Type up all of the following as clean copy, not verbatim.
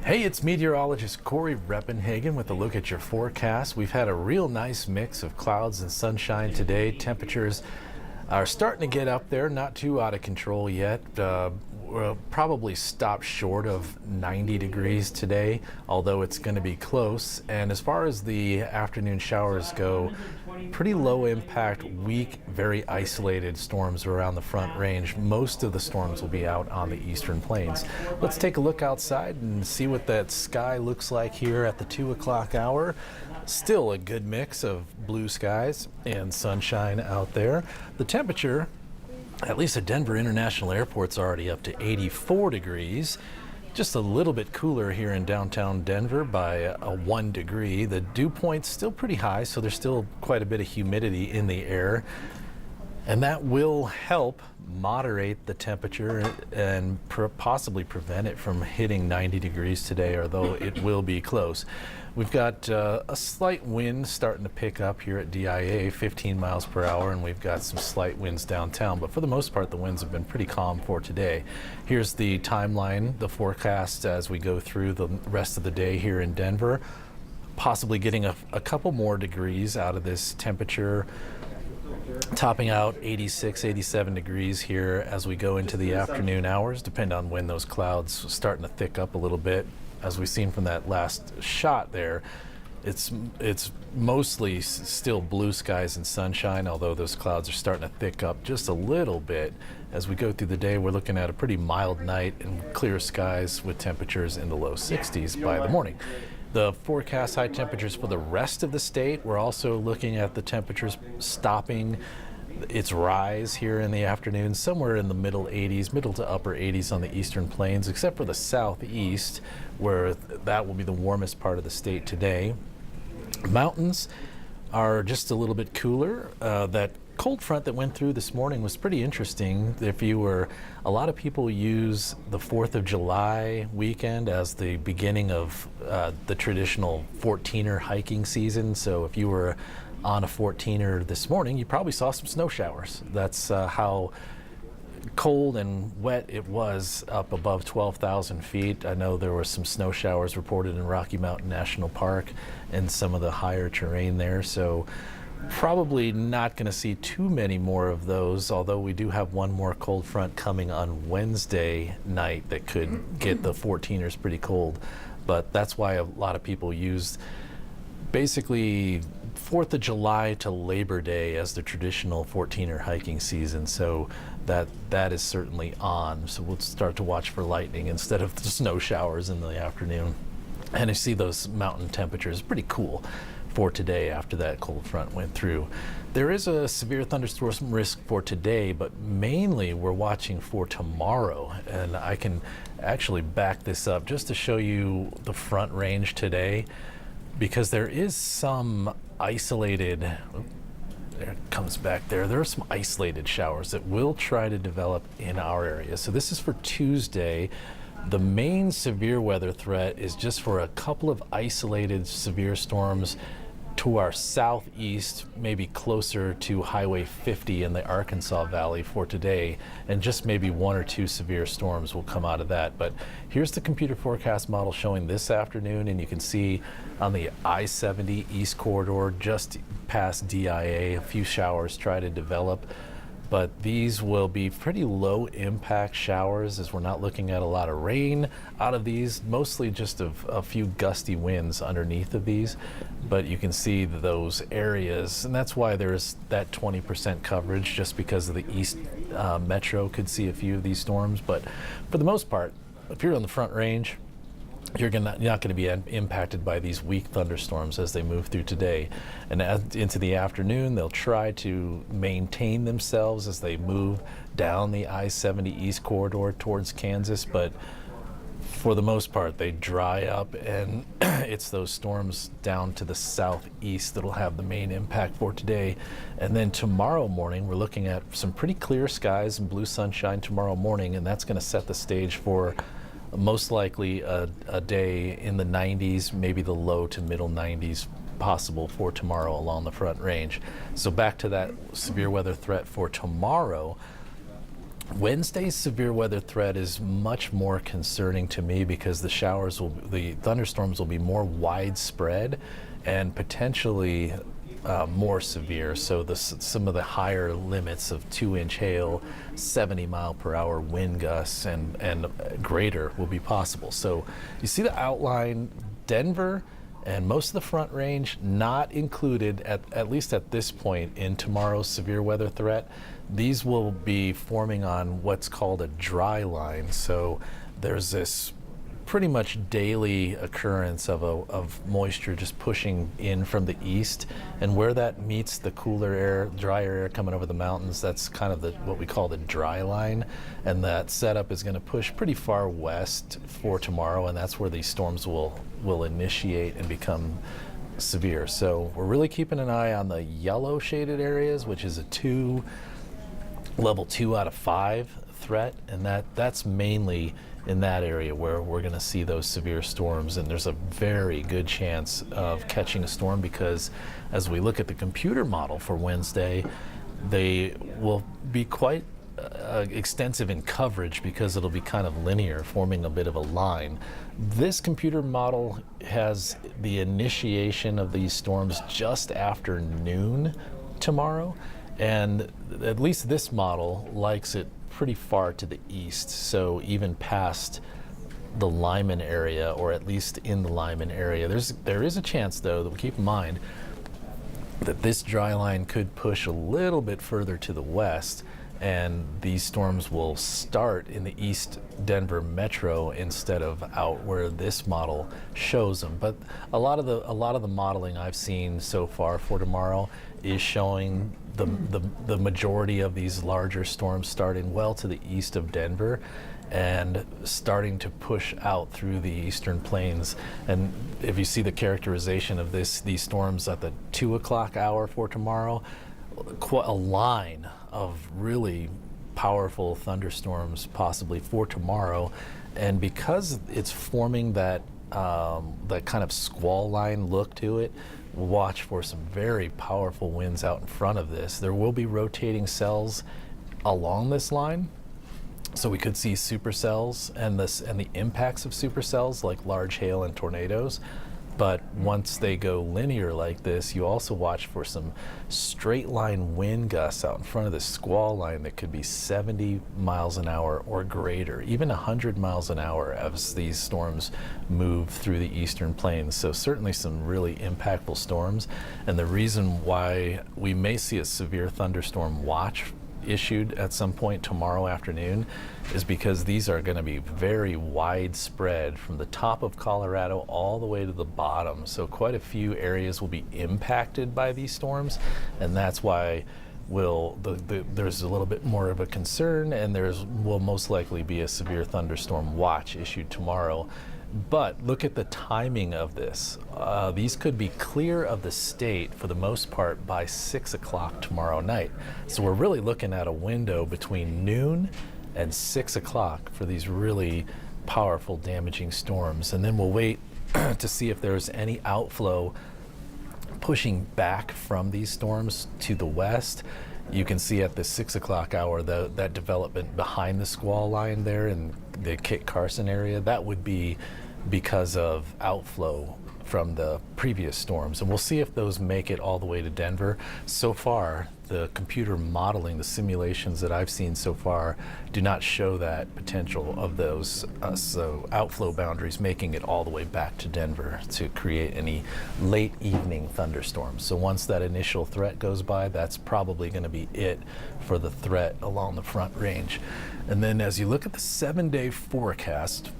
Hey, it's meteorologist Cory Reppenhagen with a look at your forecast. We've had a real nice mix of clouds and sunshine today. Temperatures are starting to get up there, not too out of control yet. We'll probably stop short of 90 degrees today, although it's going to be close. And as far as the afternoon showers go, pretty low impact, weak, very isolated storms around the Front Range. Most of the storms will be out on the eastern plains. Let's take a look outside and see what that sky looks like here at the 2 o'clock hour. Still a good mix of blue skies and sunshine out there. The temperature, at least at Denver International Airport's already up to 84 degrees. Just a little bit cooler here in downtown Denver by a 1 degree. The dew point's still pretty high, so there's still quite a bit of humidity in the air. And that will help moderate the temperature and possibly prevent it from hitting 90 degrees today, although it will be close. We've got a slight wind starting to pick up here at DIA, 15 miles per hour, and we've got some slight winds downtown. But for the most part, the winds have been pretty calm for today. Here's the timeline, the forecast as we go through the rest of the day here in Denver. Possibly getting a couple more degrees out of this temperature, topping out 86, 87 degrees here as we go into the afternoon hours, depending on when those clouds starting to thick up a little bit. As we've seen from that last shot there, it's mostly still blue skies and sunshine, although those clouds are starting to thick up just a little bit. As we go through the day, we're looking at a pretty mild night and clear skies with temperatures in the low 60s by the morning. The forecast high temperatures for the rest of the state, we're also looking at the temperatures stopping its rise here in the afternoon, somewhere in the middle 80s, middle to upper 80s on the eastern plains, except for the southeast, where that will be the warmest part of the state today. Mountains are just a little bit cooler. That cold front that went through this morning was pretty interesting. A lot of people use the 4th of July weekend as the beginning of the traditional 14er hiking season. So if you were on a 14er this morning, you probably saw some snow showers. That's how cold and wet it was up above 12,000 feet. I know there were some snow showers reported in Rocky Mountain National Park and some of the higher terrain there. So probably not going to see too many more of those, although we do have one more cold front coming on Wednesday night that could get the 14ers pretty cold. But that's why a lot of people use basically 4th of July to Labor Day as the traditional 14er hiking season. So that is certainly on. So we'll start to watch for lightning instead of the snow showers in the afternoon. And you see those mountain temperatures pretty cool for today after that cold front went through. There is a severe thunderstorm risk for today, but mainly we're watching for tomorrow. And I can actually back this up just to show you the Front Range today, because there is some isolated, there it comes back there. There are some isolated showers that will try to develop in our area. So this is for Tuesday. The main severe weather threat is just for a couple of isolated severe storms to our southeast, maybe closer to Highway 50 in the Arkansas Valley for today, and just maybe 1 or 2 severe storms will come out of that. But here's the computer forecast model showing this afternoon, and you can see on the I-70 East Corridor, just past DIA, a few showers try to develop. But these will be pretty low impact showers, as we're not looking at a lot of rain out of these, mostly just a few gusty winds underneath of these. But you can see those areas, and that's why there's that 20% coverage, just because of the east metro could see a few of these storms. But for the most part, if you're on the Front Range, you're not going to be impacted by these weak thunderstorms as they move through today. And into the afternoon, they'll try to maintain themselves as they move down the I-70 East Corridor towards Kansas. But for the most part, they dry up, and it's those storms down to the southeast that'll have the main impact for today. And then tomorrow morning, we're looking at some pretty clear skies and blue sunshine tomorrow morning, and that's going to set the stage for most likely a day in the 90s, maybe the low to middle 90s possible for tomorrow along the Front Range. So back to that severe weather threat for tomorrow. Wednesday's severe weather threat is much more concerning to me because the thunderstorms will be more widespread and potentially more severe. So some of the higher limits of 2-inch hail, 70-mile-per-hour wind gusts, and greater will be possible. So you see the outline, Denver and most of the Front Range not included at least at this point in tomorrow's severe weather threat. These will be forming on what's called a dry line. So there's this pretty much daily occurrence of moisture just pushing in from the east, and where that meets the cooler air, drier air coming over the mountains, that's kind of what we call the dry line, and that setup is going to push pretty far west for tomorrow, and that's where these storms will initiate and become severe. So we're really keeping an eye on the yellow shaded areas, which is a level 2 out of 5 threat, and that's mainly in that area where we're going to see those severe storms. And there's a very good chance of catching a storm because as we look at the computer model for Wednesday, they will be quite extensive in coverage because it'll be kind of linear, forming a bit of a line. This computer model has the initiation of these storms just after noon tomorrow, and at least this model likes it pretty far to the east, so even past the Lyman area, or at least in the Lyman area. There is a chance, though, that we keep in mind that this dry line could push a little bit further to the west, and these storms will start in the East Denver metro instead of out where this model shows them. But a lot of the modeling I've seen so far for tomorrow is showing the majority of these larger storms starting well to the east of Denver and starting to push out through the eastern plains. And if you see the characterization of these storms at the 2 o'clock hour for tomorrow, quite a line of really powerful thunderstorms possibly for tomorrow. And because it's forming that kind of squall line look to it, watch for some very powerful winds out in front of this. There will be rotating cells along this line, so we could see supercells and the impacts of supercells like large hail and tornadoes. But once they go linear like this, you also watch for some straight line wind gusts out in front of the squall line that could be 70 miles an hour or greater, even 100 miles an hour as these storms move through the eastern plains. So certainly some really impactful storms. And the reason why we may see a severe thunderstorm watch issued at some point tomorrow afternoon is because these are going to be very widespread from the top of Colorado all the way to the bottom. So quite a few areas will be impacted by these storms, and that's why there's a little bit more of a concern, and will most likely be a severe thunderstorm watch issued tomorrow. But look at the timing of this. These could be clear of the state for the most part by 6 o'clock tomorrow night. So we're really looking at a window between noon and 6 o'clock for these really powerful damaging storms. And then we'll wait to see if there's any outflow pushing back from these storms to the west. You can see at the 6 o'clock hour that development behind the squall line there in the Kit Carson area. That would be because of outflow from the previous storms. And we'll see if those make it all the way to Denver. So far, the computer modeling, the simulations that I've seen so far, do not show that potential of those so outflow boundaries making it all the way back to Denver to create any late evening thunderstorms. So once that initial threat goes by, that's probably going to be it for the threat along the Front Range. And then as you look at the 7-day forecast,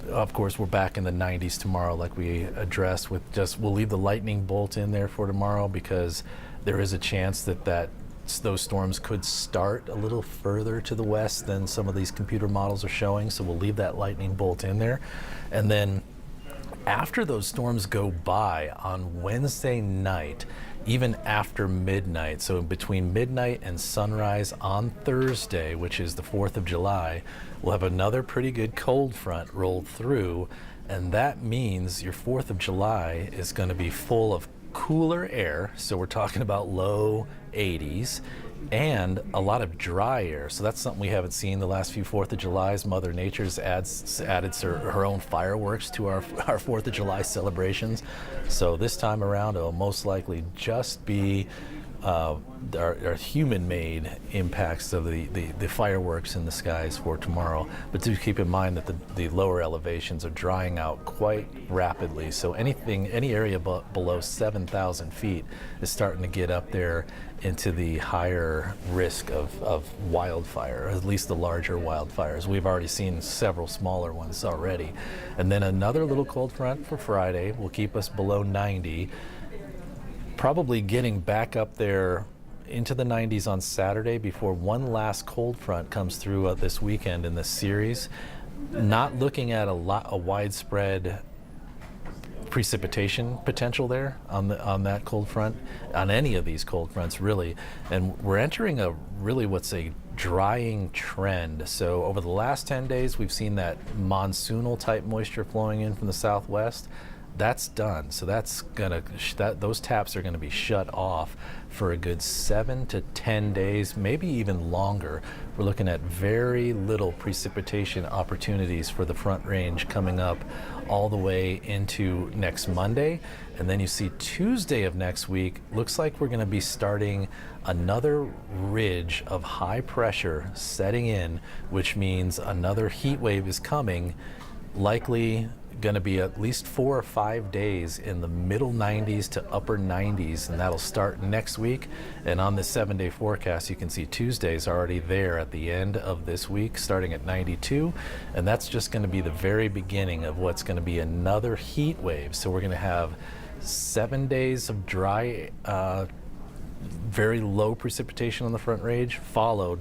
of course, we're back in the 90s tomorrow like we addressed with we'll leave the lightning bolt in there for tomorrow because there is a chance that those storms could start a little further to the west than some of these computer models are showing. So we'll leave that lightning bolt in there. And then after those storms go by on Wednesday night, even after midnight, so between midnight and sunrise on Thursday, which is the 4th of July, we'll have another pretty good cold front rolled through, and that means your 4th of July is going to be full of cooler air, so we're talking about low 80s, and a lot of dry air. So that's something we haven't seen the last few 4th of Julys. Mother Nature's added her own fireworks to our 4th of July celebrations. So this time around, it'll most likely just be our human-made impacts of the fireworks in the skies for tomorrow. But do keep in mind that the lower elevations are drying out quite rapidly. So any area below 7,000 feet is starting to get up there into the higher risk of wildfire, at least the larger wildfires. We've already seen several smaller ones already. And then another little cold front for Friday will keep us below 90. Probably getting back up there into the 90s on Saturday before one last cold front comes through this weekend in this series. Not looking at a widespread precipitation potential there on that cold front, on any of these cold fronts really. And we're entering what's a drying trend. So over the last 10 days, we've seen that monsoonal type moisture flowing in from the southwest. That's done. So those taps are going to be shut off for a good 7 to 10 days, maybe even longer. We're looking at very little precipitation opportunities for the Front Range coming up all the way into next Monday. And then you see Tuesday of next week, looks like we're going to be starting another ridge of high pressure setting in, which means another heat wave is coming, likely going to be at least 4 or 5 days in the middle 90s to upper 90s, and that'll start next week. And on this 7-day forecast, you can see Tuesday's already there at the end of this week, starting at 92, and that's just going to be the very beginning of what's going to be another heat wave. So we're going to have 7 days of dry, very low precipitation on the Front Range, followed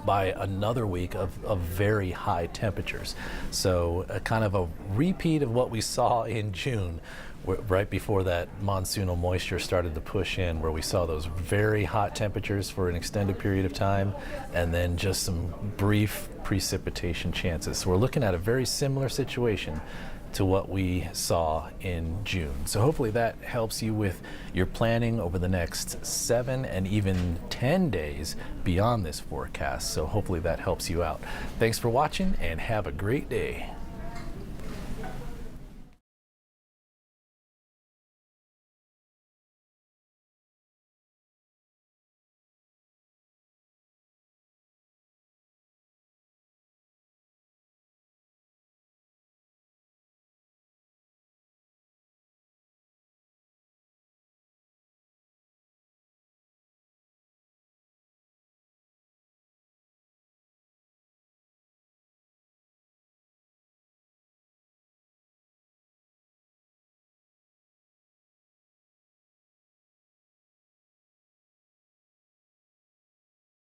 by another week of very high temperatures. So a kind of a repeat of what we saw in June, right before that monsoonal moisture started to push in, where we saw those very hot temperatures for an extended period of time, and then just some brief precipitation chances. So we're looking at a very similar situation to what we saw in June. So hopefully that helps you with your planning over the next 7 and even 10 days beyond this forecast. So hopefully that helps you out. Thanks for watching and have a great day.